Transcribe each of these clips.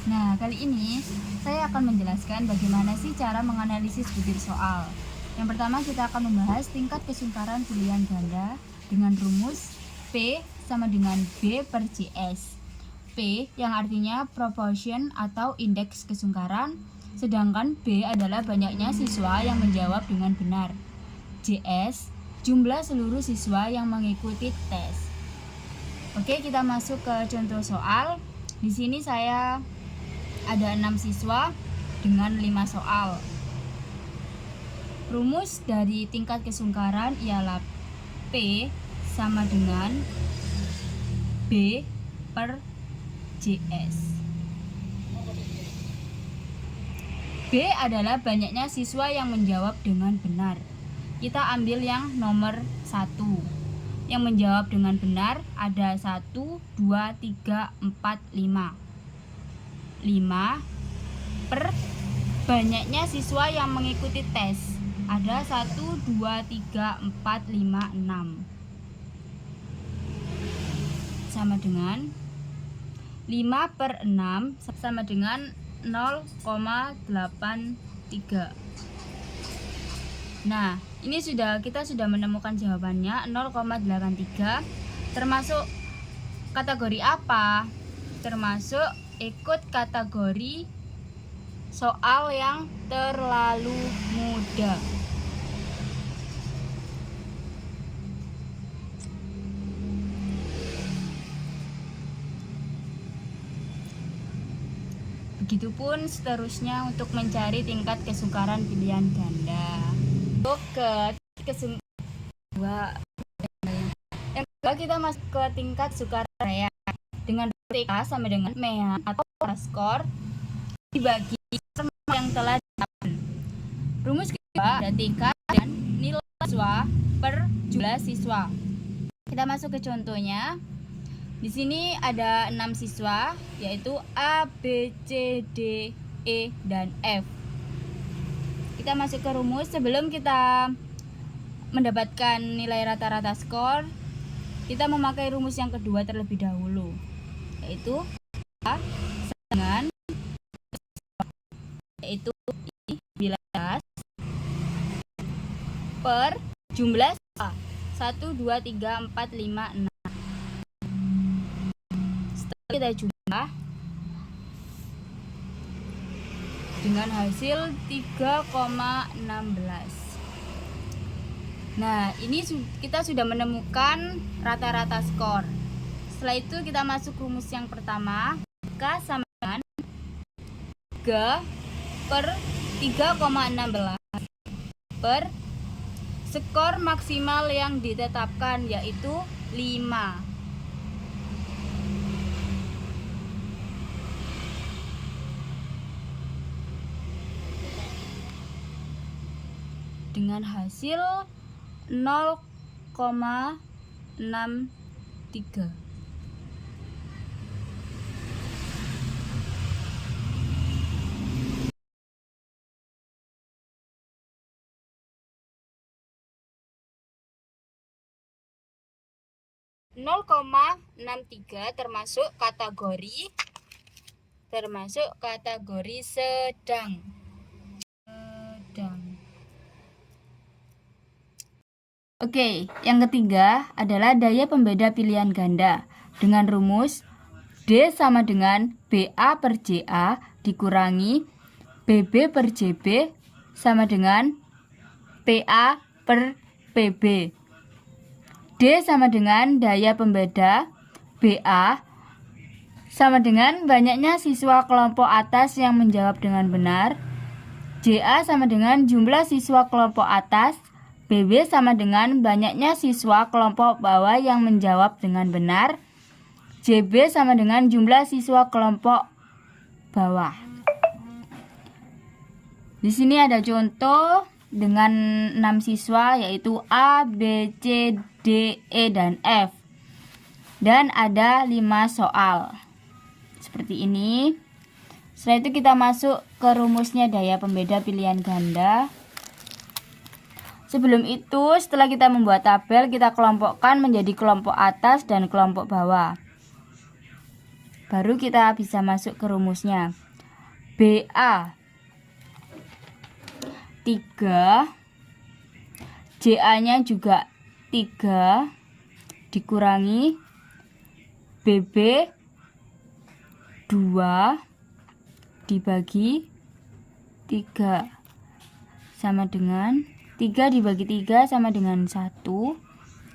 Nah, kali ini saya akan menjelaskan bagaimana sih cara menganalisis butir soal. Yang pertama kita akan membahas tingkat kesungkaran pilihan ganda dengan rumus P sama dengan B per CS. P yang artinya proportion atau indeks kesungkaran, sedangkan B adalah banyaknya siswa yang menjawab dengan benar. JS jumlah seluruh siswa yang mengikuti tes. Oke, kita masuk ke contoh soal. Di sini saya ada 6 siswa dengan 5 soal. Rumus dari tingkat kesungkaran ialah P sama dengan B per JS. B adalah banyaknya siswa yang menjawab dengan benar. Kita ambil yang nomor 1. Yang menjawab dengan benar ada 1, 2, 3, 4, 5. 5 per banyaknya siswa yang mengikuti tes ada 1, 2, 3, 4, 5, 6 sama dengan 5 per 6 sama dengan 0,83. Nah, ini kita sudah menemukan jawabannya 0,83. Termasuk kategori apa? Termasuk ikut kategori soal yang terlalu mudah. Begitupun seterusnya untuk mencari tingkat kesungkaran pilihan ganda. Untuk yang kedua kita masuk ke tingkat sukaran raya dengan TK sama dengan MEA atau skor dibagi yang telah ditetapkan. Rumus kedua ada TK dan nilai siswa per jumlah siswa. Kita masuk ke contohnya. Di sini ada 6 siswa, yaitu A, B, C, D, E, dan F. Kita masuk ke rumus. Sebelum kita mendapatkan nilai rata-rata skor, kita memakai rumus yang kedua terlebih dahulu, yaitu A dengan yaitu 11 per jumlah A 1, 2, 3, 4, 5, 6. Setelah kita jumlah dengan hasil 3,16. Nah, ini kita sudah menemukan rata-rata skor. Setelah itu kita masuk rumus yang pertama. K sama dengan 3 per 3,16 per skor maksimal yang ditetapkan, yaitu 5. Dengan hasil 0,63. termasuk kategori sedang. Oke, yang ketiga adalah daya pembeda pilihan ganda dengan rumus D sama dengan BA per JA dikurangi BB per JB sama dengan PA per PB. D sama dengan daya pembeda, BA sama dengan banyaknya siswa kelompok atas yang menjawab dengan benar, JA sama dengan jumlah siswa kelompok atas, BB sama dengan banyaknya siswa kelompok bawah yang menjawab dengan benar, JB sama dengan jumlah siswa kelompok bawah. Di sini ada contoh dengan 6 siswa, yaitu A, B, C, D, E, dan F. Dan ada 5 soal. Seperti ini. Setelah itu kita masuk ke rumusnya daya pembeda pilihan ganda. Sebelum itu, setelah kita membuat tabel, kita kelompokkan menjadi kelompok atas dan kelompok bawah. Baru kita bisa masuk ke rumusnya. BA 3, JA-nya juga 3 dikurangi BB 2 dibagi 3 sama dengan 3 dibagi 3 sama dengan 1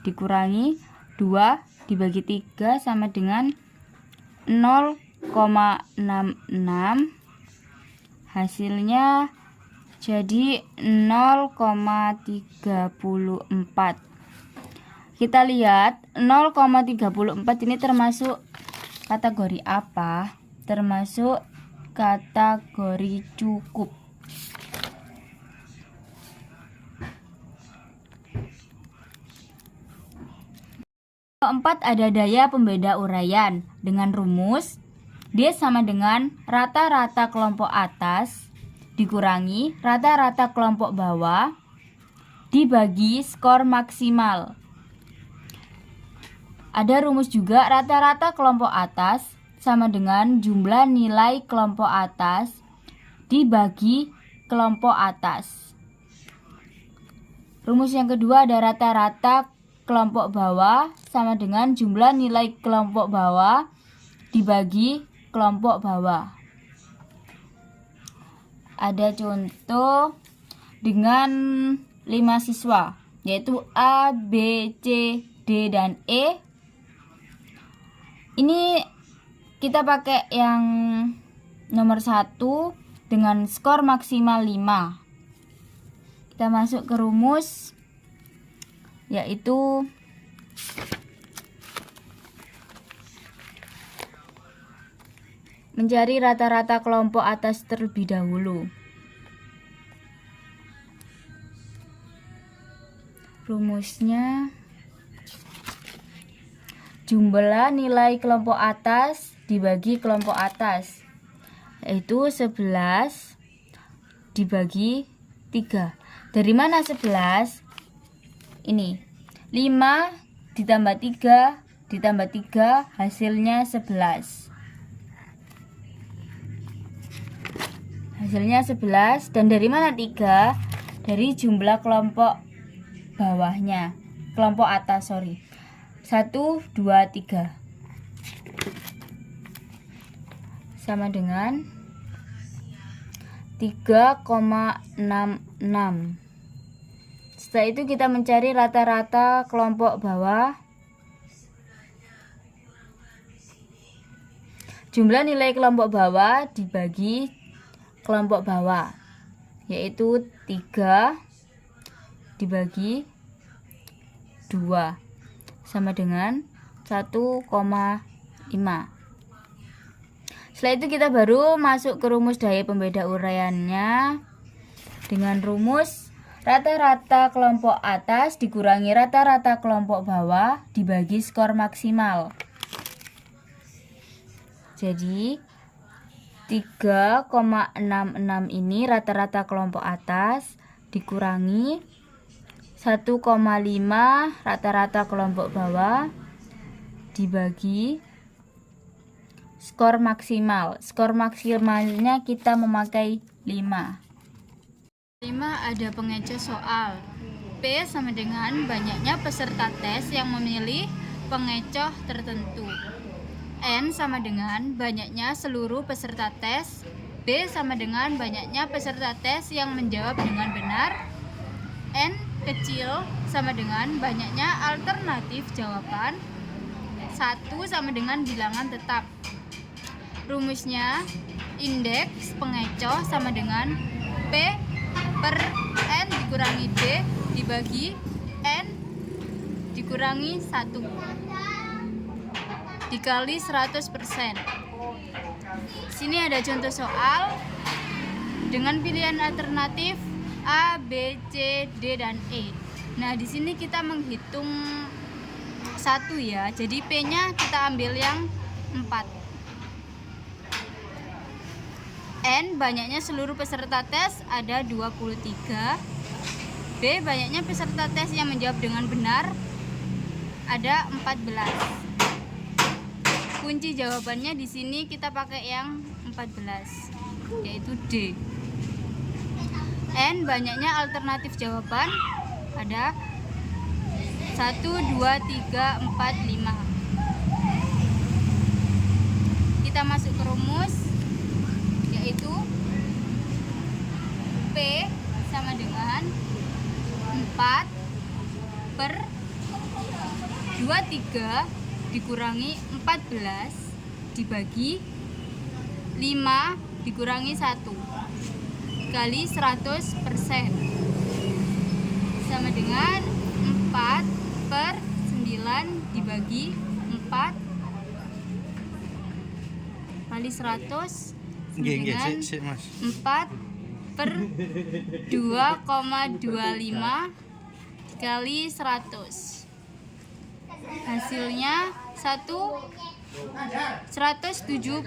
dikurangi 2 dibagi 3 sama dengan 0,66. Hasilnya jadi 0,34. Kita lihat 0,34 ini termasuk kategori apa? Termasuk kategori cukup. Keempat, ada daya pembeda uraian dengan rumus D sama dengan rata-rata kelompok atas dikurangi rata-rata kelompok bawah dibagi skor maksimal. Ada rumus juga rata-rata kelompok atas sama dengan jumlah nilai kelompok atas dibagi kelompok atas. Rumus yang kedua ada rata-rata kelompok bawah sama dengan jumlah nilai kelompok bawah dibagi kelompok bawah. Ada contoh dengan 5 siswa, yaitu A, B, C, D, dan E. Ini kita pakai yang nomor 1 dengan skor maksimal 5. Kita masuk ke rumus, yaitu mencari rata-rata kelompok atas terlebih dahulu. Rumusnya jumlah nilai kelompok atas dibagi kelompok atas, yaitu 11 dibagi 3. Dari mana 11? Ini 5 ditambah 3 ditambah 3 hasilnya 11. Hasilnya 11. Dan dari mana 3? Dari jumlah kelompok bawahnya, kelompok atas, 1, 2, 3 sama dengan 3,66. Setelah itu kita mencari rata-rata kelompok bawah. Jumlah nilai kelompok bawah dibagi kelompok bawah, yaitu 3 dibagi 2 sama dengan 1,5. Setelah itu kita baru masuk ke rumus daya pembeda uraiannya dengan rumus rata-rata kelompok atas dikurangi rata-rata kelompok bawah dibagi skor maksimal. Jadi 3,66 ini rata-rata kelompok atas dikurangi 1,5 rata-rata kelompok bawah dibagi skor maksimal. Skor maksimalnya kita memakai 5. 5 ada pengecoh soal. P sama dengan banyaknya peserta tes yang memilih pengecoh tertentu. N sama dengan banyaknya seluruh peserta tes. B sama dengan banyaknya peserta tes yang menjawab dengan benar. N kecil sama dengan banyaknya alternatif jawaban. 1 sama dengan bilangan tetap. Rumusnya indeks pengecoh sama dengan P per N dikurangi D dibagi N dikurangi 1 dikali 100%. Sini ada contoh soal dengan pilihan alternatif A, B, C, D, dan E. Nah, di sini kita menghitung 1 ya. Jadi P-nya kita ambil yang 4. N banyaknya seluruh peserta tes ada 23. B banyaknya peserta tes yang menjawab dengan benar ada 14. kunci jawabannya di sini kita pakai yang 14, yaitu D. N, banyaknya alternatif jawaban ada 1, 2, 3, 4, 5. Kita masuk ke rumus, yaitu P sama dengan 4 per 23 dikurangi 14 dibagi 5 dikurangi 1 kali 100% sama dengan 4 per 9 dibagi 4 kali 100 dengan 4 per 2,25 kali 100. Hasilnya 177,7.